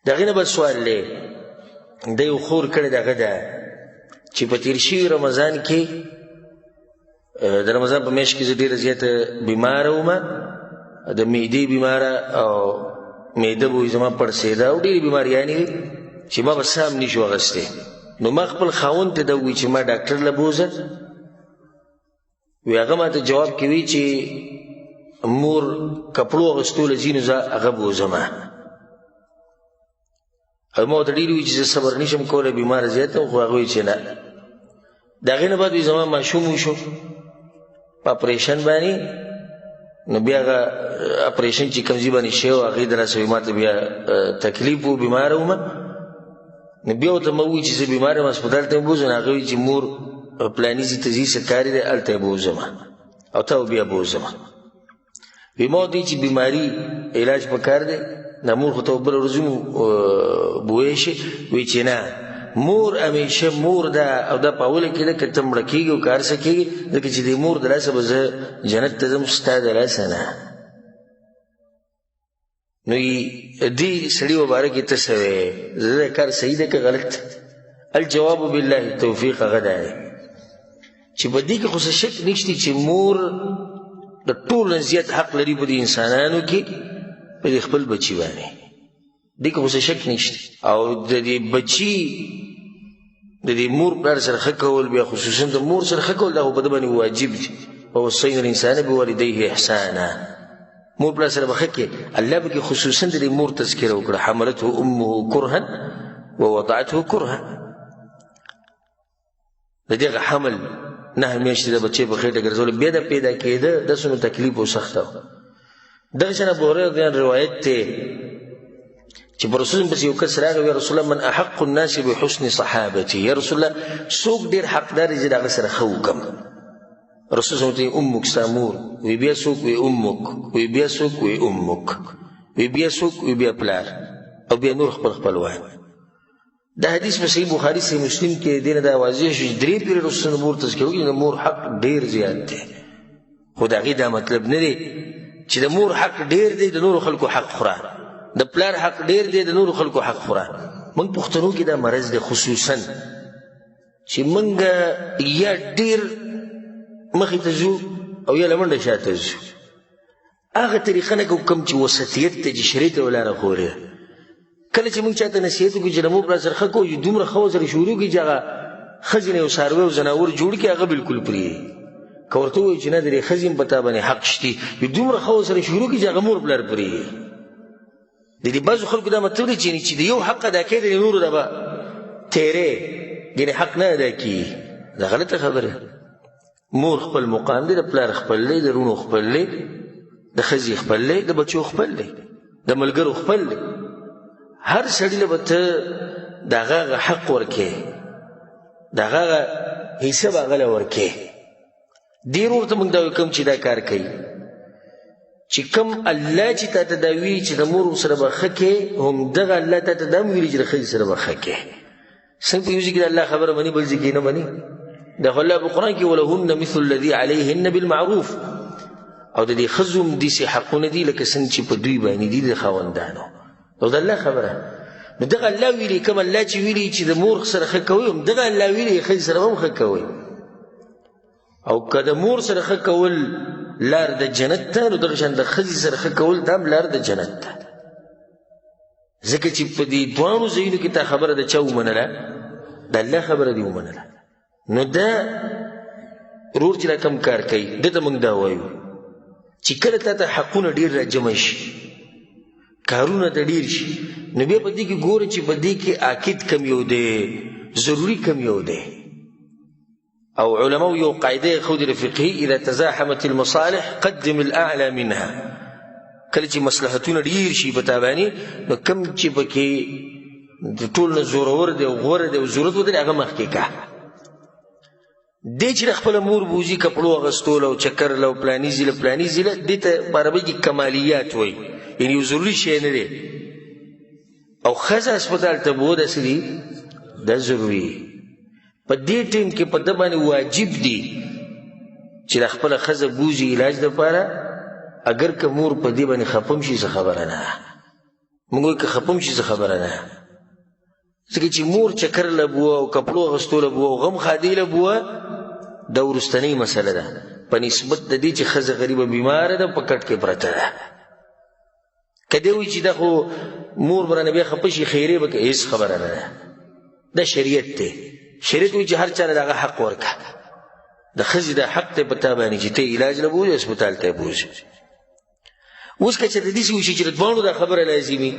د هغې نه بل سوال دی د یو خور کړې دغه ده چې په تېر شوي رمضان کې د رمضان په میاشت کې زه ډېره زیاته بیماره ومه د معدې بیماره او معده به وي زما پړسېده او ډېرې بیماریانې وي چې ما به ساه هم نشو اخیستی نو ما خپل خاوند ته دا ووایي چې ما ډاکټر له بوځه وی هغه ماته جواب کې وی چې مور کپړو اخیستو له ځي نو زه هغه بوځمه او ما ورته ډېرې وي چې زه صبر نشم کولی بیماره زیاته یم خو هغه وایي چې نه د هغې نه بعد وي زما ماشوم وشو په اپریشن باندې نو بیا هغه اپریشن چې کوم ځای باندې شوی و هغې دلاسه وي ما ته بیا تکلیف و بیماره ومه نو بیا ورته ما ووایي چې زه بیماره یم هسپتال ته مې بوځم نو هغه وایي چې مور پلاني ځای ته ځي څه کار دی هلته یې بوځمه او تا بیا بوځمه وی ما ورته چې بیماري علاج پکار دی دا مور خو ته بله ورځ هم بوی شي وی چې نه مور همیشه مور ده او دا په اوله کې ده که ته مړه کېږي او که هر څه کېږي ځکه چې د مور د لاسه به زه جنت ته ځم ستا د لاسه نه نو دې سړي مبارک یې ته څه وې زه دا کار صحیح ده که غلط الجواب بالله توفیق هغه دا دی چې په دې کې خو څه شک نشته چې مور د ټول نه زیات حق لري په دې انسانانو کې په دې خپل بچي باندې دې کې خو څه شک نشته او د دې بچي د دې مور پلار سره ښه کول بیا خصوصا د مور سره ښه کول دا خو په ده باندې واجب دي ووصینا الانسان بوالديه احسانا مور پلار سره به ښه کې الله به کې خصوصا د دې مور تذکره وکړه حملته امه کرها ووضعته کرها د دې هغه حمل 9 میاشتې د بچې په خېټه ګرځول بیا د پیدا کېده د څومره تکلیف او سخته وه دغه شان ابو هريره روایت دی چې په رسول الله پسې یو کس راغی یا رسول الله من احق الناس بحسن صحابتي یا رسول الله څوک ډېر حقدار دی چې د هغه سره ښه وکړم رسول الله ته امک ستا مور وی بیا څوک وی امک وی بیا څوک وی امک وی بیا څوک وی بیا پلار او بیا نور خپل خپلوان دا حدیث په صحیح بخاري صحیح مسلم کې دی نه دا واضح شو چې 3 پیرې رسول الله مور تذکره وکړي د مور حق ډېر زیات دی خو د هغې دا مطلب نه دی چې د مور حق ډېر دی د نورو خلکو حق خوره د پلار حق ډېر دی د نورو خلکو حق خوره موږ پښتنو کې دا مرض دی خصوصا چې موږ یا ډېر مخې ته ځو او یا له منډه شاته ځو هغه طریقه نه کوو کوم چې وسطیت ته چې شریعت یې ولاره خورې کله چې موږ چاته نصیحت وکړو چې د مور پلار سره ښه کوو دومره ښه ورسره شروع کړي چې هغه ښځې نه یو څاروی او ځناور جوړ کړي هغه بلکل پرېږدي که ورته ووایي چې نه د دې ښځې هم په تا باندې حق شتي دومره ښه ورسره شروع کړي چې هغه مور پلار پرېږدي د دې بعضو خلکو دا مطلب دی چې د یو حق ادا کوي د نورو دا به تیرې یعنې حق نه ادا کېږي دا غلطه خبره مور خپل مقام دی د پلار خپل دی د رونو خپل دی د ښځې خپل دی د بچو خپل دی د ملګرو خپل دی هر سړي له به ته د هغه حق ورکې د هغه حصه به هغه له ورکې ډېر ورته موږ دا کوم چې دا کار کوي چې کوم الله چې تا ته دا ویلي چې د مور سره به ښه کې همدغه الله تا ته دا هم ویلي چې د ښځې سره به ښه کې څنګه په یو ځای کې د الله خبره مني بل ځای کې نه مني دا خو الله په قرآن کې ولهن مثل الذي عليهن بالمعروف او د دې ښځو هم داسې حقونه دي لکه څنګه چې په دوی باندې دي د خاوندانو او د الله خبره نو دغه الله ویلي کوم الله چې ویلي چې د مور سره ښه کوئ همدغه الله ویلي ښځې سره هم ښه کوئ او که د مور سره ښه کول لار د جنت ته نو دغه شان د ښځې سره ښه کول دا هم لار د جنت ته ځکه چې په دې دواړو ځایونو کې تا خبره د چا ومنله د الله خبره دې ومنله نو دا ورور چې دا کم کار کوي ده ته موږ دا وایو چې کله تا ته حقونه ډېر راجمع شي کارونه ته ډېر شي نو بیا په دې کې ګوره چې په دې کې عاقد کم یو دی ضروري کم یو دی او علماء یو قاعده خود فقهي اذا تزاحمت المصالح قدم الاعلى منها کله چې مصلحتونه ډېر شي په تا باندې نو کم چې پکې د ټول نه زورور دی او غوره دی او ضرورت ودرې هغه مخکې کا دې چې د خپله مور بوځي کپړو اغوستول او چکر له پلاني ځي له پلاني ځي له دې ته په عربۍ کې کمالیات وایي یعنې یو ضروري شی نه دی او ښځه هسپتال ته بو داسې دي دا ضروري په دې ټیم کې په ده باندې واجب دي چې د خپله ښځه بوځي علاج دپاره اگر که مور په دې باندې خفه هم شي څه خبره نه موږ وایو که خفه هم شي څه خبره ده ځکه چې مور چکر له بوه او کپړو اغوستو له بوه او غم ښادۍ له بوه دا وروستنۍ مسله ده په نسبت د دې چې ښځه غریبه بیماره ده په کټ کې پرته ده که دی وایي چې دا خو مور به رانه بیا خفه شي خیرې به کوي هېڅ خبره نه ده دا شریعت دی شریعت وایي چې هر چا له د هغه حق ورکړه د ښځې دا حق دی په تا باندې چې ته علاج له بوځې هسپتال ته یې بوځې اوس که چېرته داسې وشي چې د دواړو دا خبره لازمي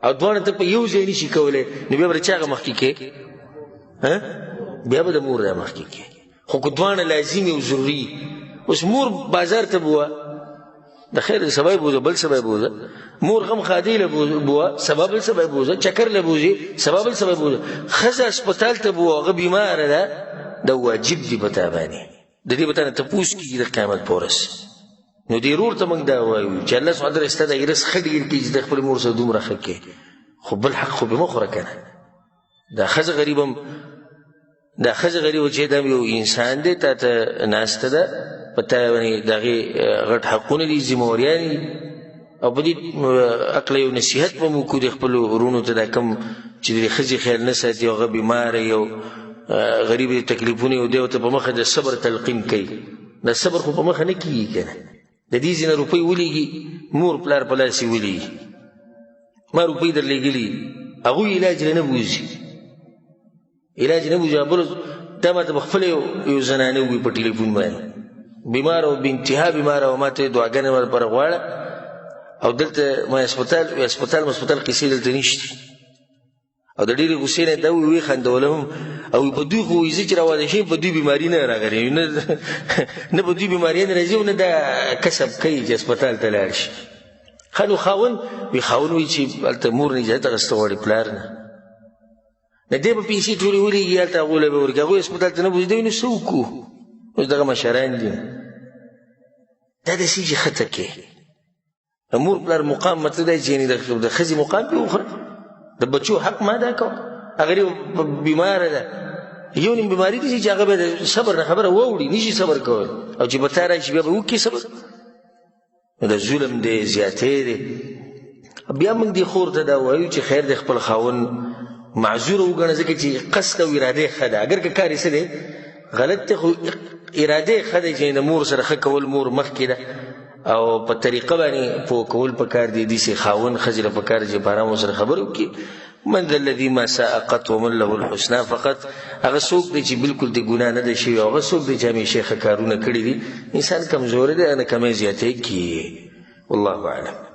او دواړه ته په یو ځای نشي کولی نو بیا به د چا هغه مخکې کې بیا به د مور دا مخکې کې خو که دواړه لازمي او ضروري اوس مور بازار ته بوه د خیر د سبا یې بوځه بل سبا یې بوځه مور غم ښادۍ له بوه سبا بل سبا یې بوځه چکر له بوځي سبا بل سبا یې بوځه ښځه هسپتال ته بوه هغه بیماره ده دا واجب دی په تا باندې د دې به تا نه تپوس کېږي د قیامت په ورځ نو دې ورور ته موږ دا وایو چې الله سبحانه وتعالی ستا د ایرس ښه ډېر کړي چې د خپلې مور سره دومره ښه کړې خو بل حق خو به مه خوره که نه دا ښځه غریبه چې دا یو انسان دی تا ته ناسته ده په تا باندې د هغې غټ حقونه دي ذمهواریان دي او په دې عقله یو نصیحت به مو کوو د خپلو ورونو ته دا کوم چې د ښځې خیال نه ساتي او هغه بیماره یو غریب د تکلیفونه یو دی او ته په مخه د صبر تلقین کوي دا صبر خو په مخه نه کېږي که نه د دې ځینه روپۍ ولیږي مور پلار په لاس یې ولیږي ما روپۍ در لېږلي هغوی علاج نه بوځي بل دا ما ته په خپله یو زنانه ووایي په ټلیفون باندې بیماره او بې انتها بیماره او ما ته یې دعاګانې ما لپاره غواړه او دلته ما هسپتال قیسې دلته نشته او د ډېرې غوسې نه دا ویې خندولم او په دوی خو وایي زه چې راواده شم په دوی بیماري نه راغلی نه په دوی بیماریان راځي او نه دا کسب کوي چې هسپتال ته لاړ شي ښه نو خاوند وایي چې هلته مور نه اجازت اخیسته غواړي پلار نه د دې به پیسې ټولې ولېږي هلته هغوی له به ورکړي هغوی هسپتال ته نه بوځي دوی نو څه وکړو اوس دغه مشران دي دا داسې چې ښه تکې د مور پلار مقام مطلب دی چې د ښځې مقام پې وخوره د بچو حق ما دا کوه هغه بیماره ده یو نیم بیماري دي چې هغه به د صبر نه خبره واوړي نشي صبر کول او چې به تا راشي بیا به وکړي صبر نو د ظلم دی زیاتې دی بیا موږ دې خور ته دا وایو چې خیر د خپل خاوند معذور وګڼه ځکه چې قصد او اراده ښه ده اگر که کار یې څه دی غلط دی خو اراده یې ښه دی چې د مور سره ښه کول مور مخکې ده او په طریقه باندې پوه کول پکار دی داسې خاوند ښځې له پکار چې په ارام ورسره خبرې وکړي من ذا الذي ما ساء قط ومن له الحسنى فقط هغه څوک دی چې بالکل د ګناه نه دی شوي هغه څوک دی چې همیشه ښه کارونه کړي دي انسان کمزوری دی نه کمی زیاتی کیږي والله اعلم